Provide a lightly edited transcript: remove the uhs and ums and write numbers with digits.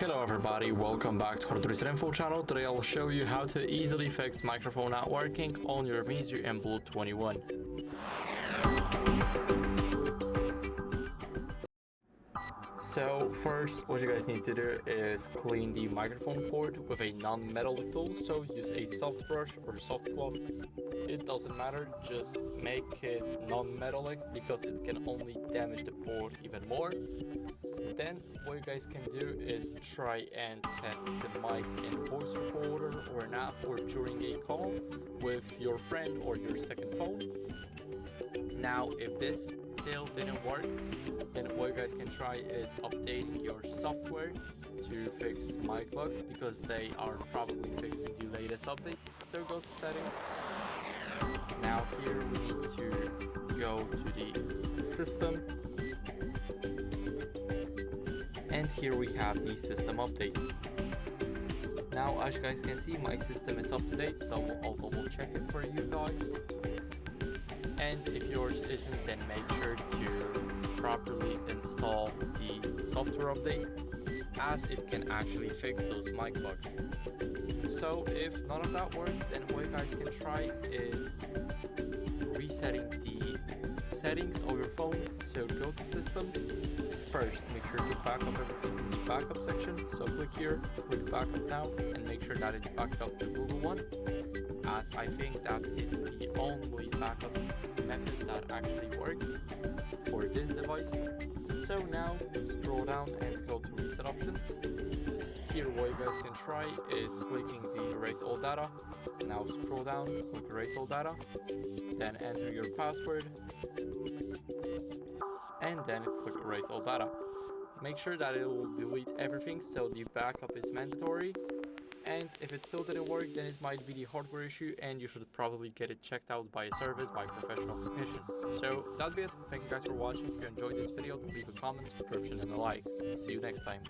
Hello everybody, welcome back to HardReset.Info channel. Today I'll show you how to easily fix microphone not working on your MEIZU mBlu 21. So first, what you guys need to do is clean the microphone port with a non-metallic tool. So use a soft brush or soft cloth. It doesn't matter, just make it non-metallic because it can only damage the port even more. Then what you guys can do is try and test the mic in voice recorder or an app or during a call with your friend or your second phone. Now if this still didn't work, then what you guys can try is updating your software to fix mic bugs because they are probably fixed in the latest updates. So go to settings. Now here we need to go to the system. And here we have the system update. Now as you guys can see, my system is up to date, so I'll double check it for you guys. And if yours isn't, then make sure to properly install the software update, as it can actually fix those mic bugs. So if none of that works, then what you guys can try is resetting the settings of your phone. So go to system. First, make sure to back up everything in the backup section. So click here, click backup now, and make sure that it's backed up to Google One, as I think that it's the only backup method that actually works for this device. So now scroll down and go to reset options. Here what you guys can try is clicking the erase all data. Now scroll down, click erase all data, then enter your password, and then click erase all data. Make sure that it will delete everything, so the backup is mandatory. And if it still didn't work, then it might be the hardware issue and you should probably get it checked out by a service by a professional technician. So that'll be it. Thank you guys for watching. If you enjoyed this video, leave a comment, subscription and a like. See you next time.